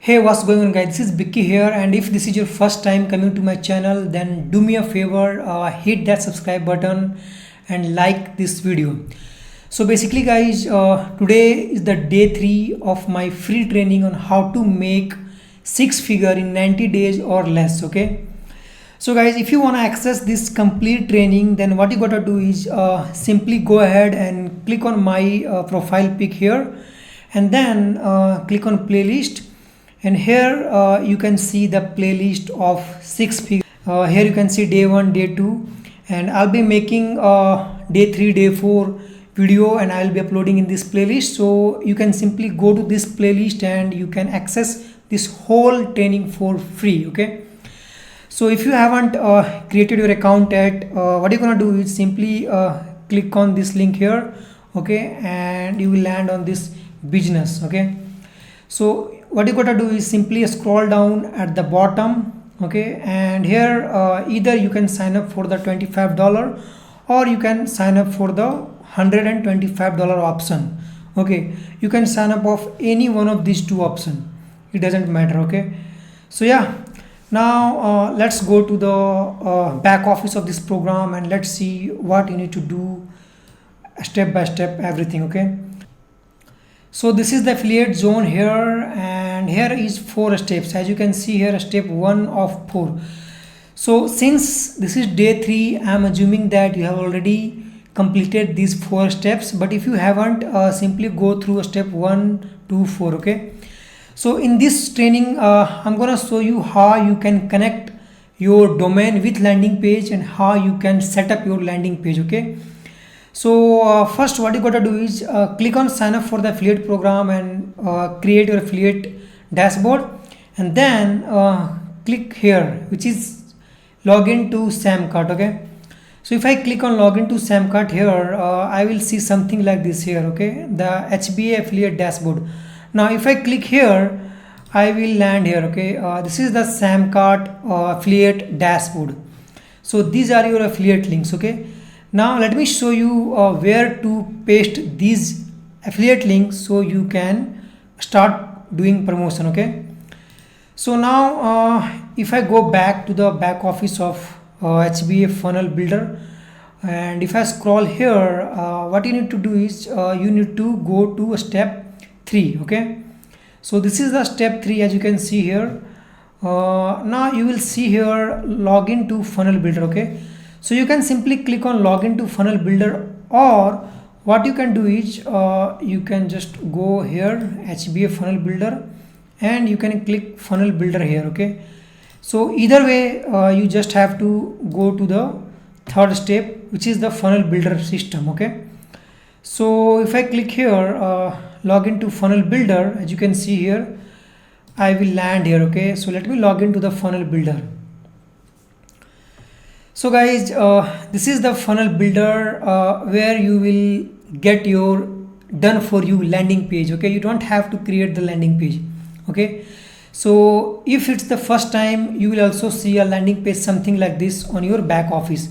Hey, what's going on, guys? This is Vicky here, and if this is your first time coming to my channel, then do me a favor, hit that subscribe button and like this video. So basically, guys, today is the day 3 of my free training on how to make six figure in 90 days or less. Okay, so guys, if you want to access this complete training, then what you gotta do is simply go ahead and click on my profile pic here, and then click on playlist. And here you can see the playlist of six figures. Here you can see day 1, day 2, and I'll be making day 3, day 4 video, and I'll be uploading in this playlist. So you can simply go to this playlist and you can access this whole training for free. Okay, so if you haven't created your account yet, what you're gonna do is simply click on this link here. Okay, and you will land on this business. Okay, so what you gotta do is simply scroll down at the bottom. Okay, and here either you can sign up for the $25 or you can sign up for the $125 option. Okay, you can sign up of any one of these two options, it doesn't matter. Okay, so yeah, now let's go to the back office of this program and let's see what you need to do step by step, everything. Okay, so this is the affiliate zone here, and here is 4 steps. As you can see here, step 1 of 4. So since this is day 3, I am assuming that you have already completed these 4 steps, but if you haven't, simply go through step 1 to 4. Okay, so in this training I'm gonna show you how you can connect your domain with landing page and how you can set up your landing page. Okay, so first what you gotta do is click on sign up for the affiliate program and create your affiliate dashboard, and then click here which is login to Samcart. Okay, so if I click on login to Samcart here, I will see something like this here. Okay, the HBA affiliate dashboard. Now if I click here, I will land here. Okay, this is the Samcart affiliate dashboard. So these are your affiliate links. Okay, now let me show you where to paste these affiliate links so you can start doing promotion. Okay, so now if I go back to the back office of HBA funnel builder, and if I scroll here, what you need to do is you need to go to step 3. Okay, so this is the step 3, as you can see here. Now you will see here login to funnel builder. Okay, so you can simply click on login to funnel builder, or what you can do is you can just go here HBA funnel builder and you can click funnel builder here. Okay, so either way you just have to go to the 3rd step, which is the funnel builder system. Okay, so if I click here login to funnel builder, as you can see here, I will land here. Okay, so let me log into the funnel builder. So guys, this is the funnel builder where you will get your done for you landing page. Okay, you don't have to create the landing page. Okay, so if it's the first time, you will also see a landing page something like this on your back office.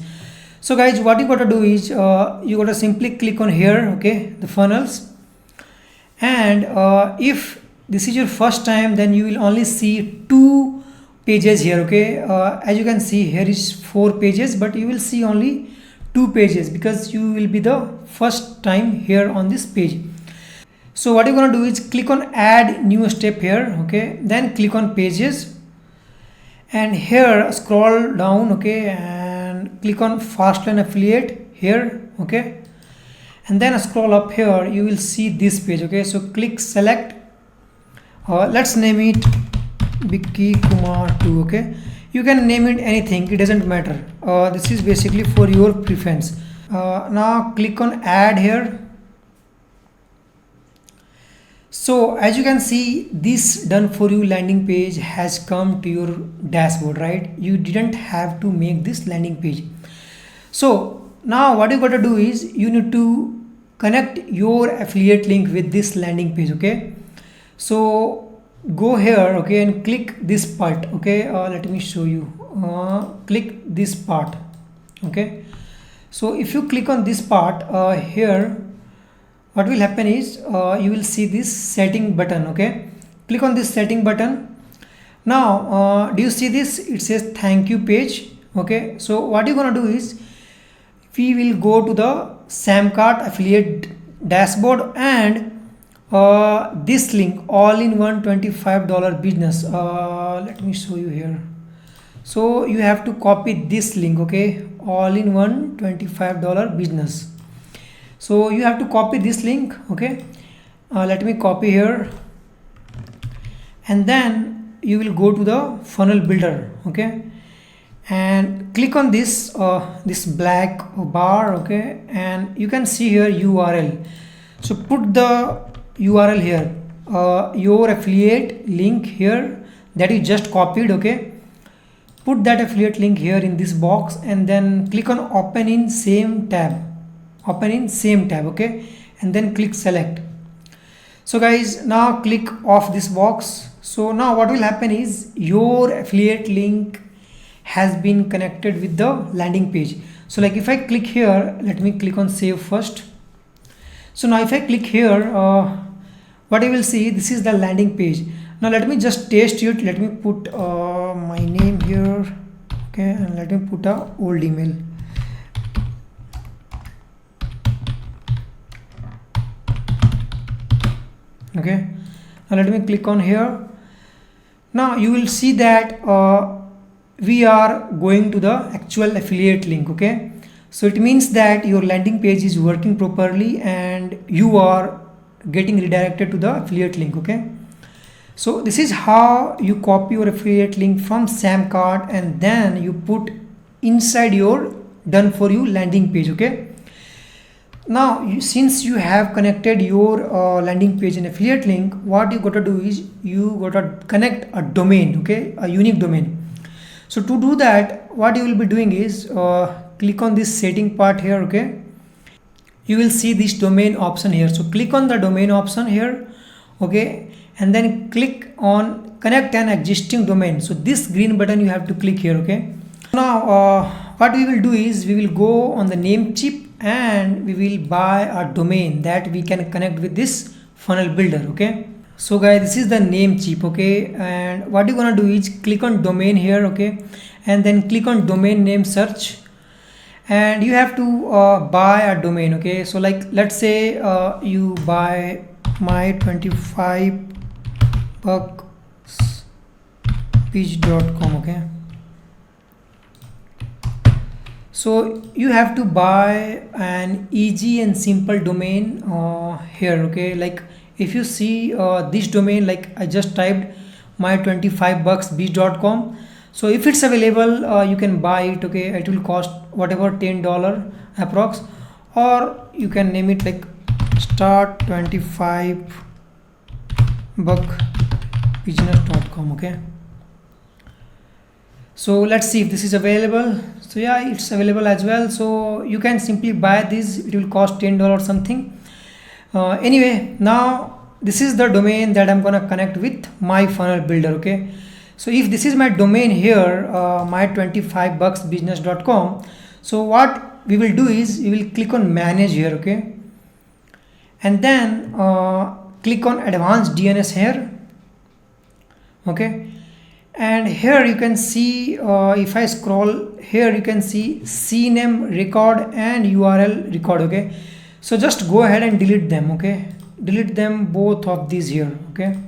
So guys, what you got to do is you got to simply click on here. Okay, the funnels, and if this is your first time, then you will only see 2 pages here. Okay, as you can see here is 4 pages, but you will see only 2 pages because you will be the first time here on this page. So what you're gonna do is click on add new step here. Okay, then click on pages, and here scroll down. Okay, and click on Fastlane affiliate here. Okay, and then scroll up here, you will see this page. Okay, so click select, let's name it Vicky Kumar 2. Okay, you can name it anything, it doesn't matter. This is basically for your preference. Now click on add here. So as you can see, this done for you landing page has come to your dashboard, right? You didn't have to make this landing page. So now what you got to do is you need to connect your affiliate link with this landing page. Okay, so go here. Okay, and click this part. Okay, let me show you. Click this part. Okay, so if you click on this part here, what will happen is you will see this setting button. Okay, click on this setting button. Now do you see this? It says thank you page. Okay, so what you're gonna do is we will go to the Samcart affiliate dashboard and this link, all-in-one $25 business, let me show you here. So you have to copy this link, okay, all-in-one $25 business. So you have to copy this link, okay. Let me copy here, and then you will go to the funnel builder, okay, and click on this this black bar, okay, and you can see here URL. So put the URL here, your affiliate link here that you just copied, okay. Put that affiliate link here in this box and then click on open in same tab, okay, and then click select. So guys, now click off this box. So now what will happen is your affiliate link has been connected with the landing page. So like if I click here, let me click on save first. So now if I click here, what I will see, this is the landing page. Now let me just test it. Let me put my name here, okay, and let me put a old email. Okay, now let me click on here. Now you will see that we are going to the actual affiliate link, okay. So it means that your landing page is working properly and you are getting redirected to the affiliate link, okay. So this is how you copy your affiliate link from Samcart and then you put inside your done for you landing page, okay. Now since you have connected your landing page and affiliate link, what you gotta do is you gotta connect a domain, okay, a unique domain. So to do that, what you will be doing is click on this setting part here, okay. You will see this domain option here. So click on the domain option here, okay, and then click on connect an existing domain. So this green button you have to click here, okay. Now what we will do is we will go on the Namecheap and we will buy a domain that we can connect with this funnel builder, okay. So guys, this is the Namecheap, okay, and what you're gonna do is click on domain here, okay, and then click on domain name search, and you have to buy a domain, okay. So like let's say you buy my 25 bucks pitch.com, okay. So you have to buy an easy and simple domain here, okay. Like if you see this domain, like I just typed my 25 bucks biz.com. So if it's available, you can buy it, okay. It will cost whatever $10 approx, or you can name it like start 25 buck business.com, okay. So let's see if this is available. So yeah, it's available as well. So you can simply buy this. It will cost $10 or something. Anyway, now this is the domain that I'm gonna connect with my funnel builder, okay. So if this is my domain here, my 25 bucks business.com, so what we will do is we will click on manage here, okay, and then click on advanced DNS here, okay. And here you can see if I scroll here, you can see CNAME record and URL record, okay. So just go ahead and delete them, okay. Delete them, both of these here, okay.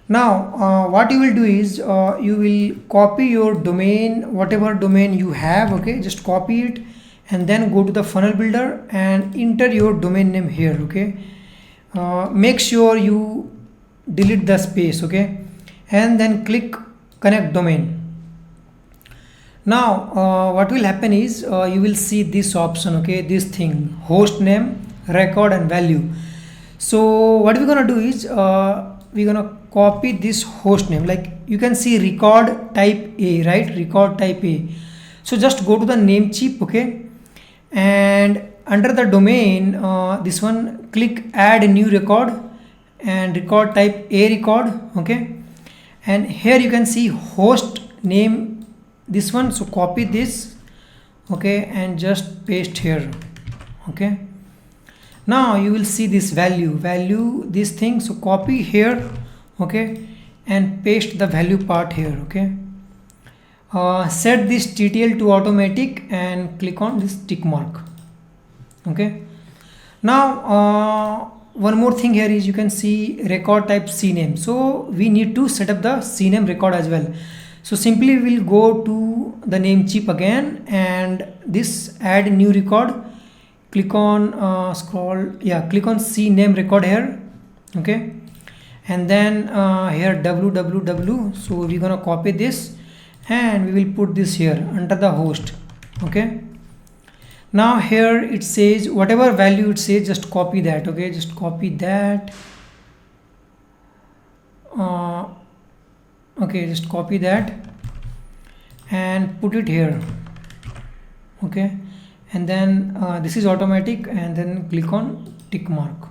Now what you will do is you will copy your domain, whatever domain you have, okay, just copy it and then go to the funnel builder and enter your domain name here, okay. Make sure you delete the space, okay, and then click connect domain. Now what will happen is you will see this option, okay, this thing, host name, record and value. So what we're gonna do is we're gonna copy this host name. Like you can see record type A, right, record type A. So just go to the Namecheap, okay, and under the domain this one, click add a new record and record type A record, okay. And here you can see host name, this one. So copy this, okay, and just paste here, okay. Now you will see this value this thing. So copy here, okay, and paste the value part here, okay. Set this TTL to automatic and click on this tick mark, okay. Now one more thing here is you can see record type CNAME. So we need to set up the CNAME record as well. So simply we'll go to the Namecheap again and this add new record, click on click on CNAME record here, okay, and then here www. So we're gonna copy this and we will put this here under the host, okay. Now here it says whatever value it says, just copy that, okay, just copy that, okay, just copy that and put it here, okay, and then this is automatic and then click on tick mark.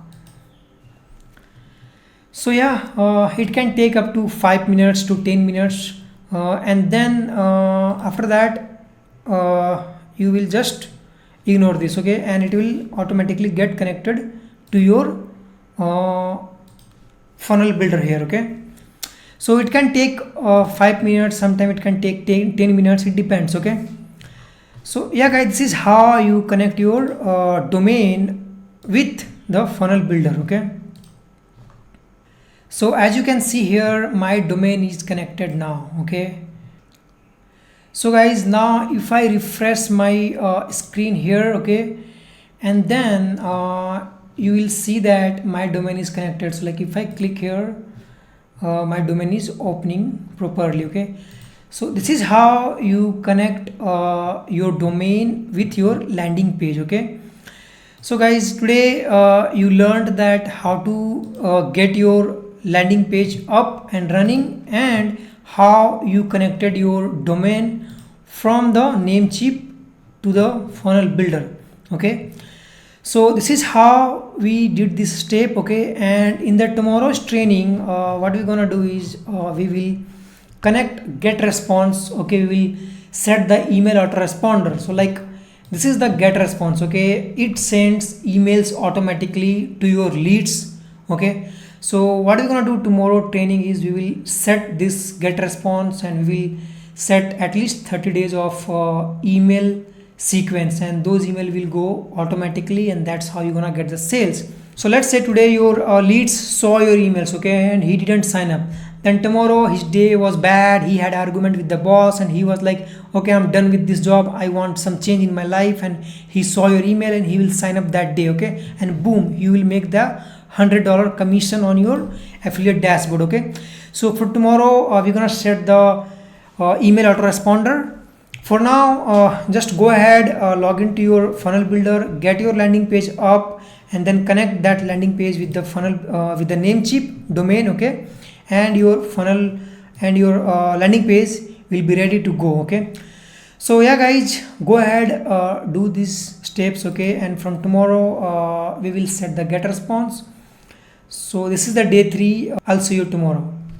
So yeah, it can take up to 5 minutes to 10 minutes and then after that you will just ignore this, okay, and it will automatically get connected to your funnel builder here, okay. So it can take 5 minutes, sometimes it can take 10 minutes, it depends, okay. So yeah guys, this is how you connect your domain with the funnel builder, okay. So as you can see here, my domain is connected now, okay. So guys, now if I refresh my screen here, okay, and then you will see that my domain is connected. So like if I click here, my domain is opening properly, okay. So this is how you connect your domain with your landing page, okay. So guys, today you learned that how to get your landing page up and running and how you connected your domain from the Namecheap to the funnel builder, okay. So this is how we did this step, okay, and in the tomorrow's training what we're gonna do is we will connect get response, okay. We will set the email autoresponder. So like this is the get response, okay, it sends emails automatically to your leads, okay. So what we're gonna do tomorrow training is we will set this get response and we will set at least 30 days of email sequence and those email will go automatically and that's how you're gonna get the sales. So let's say today your leads saw your emails, okay, and he didn't sign up. Then tomorrow his day was bad, he had argument with the boss and he was like, okay, I'm done with this job, I want some change in my life, and he saw your email and he will sign up that day, okay, and boom, you will make the $100 commission on your affiliate dashboard, okay. So for tomorrow we're gonna set the email autoresponder. For now just go ahead, log into your funnel builder, get your landing page up and then connect that landing page with the funnel with the Namecheap domain, okay, and your funnel and your landing page will be ready to go, okay. So yeah guys, go ahead, do these steps, okay, and from tomorrow we will set the get response. So this is the day 3. I'll see you tomorrow.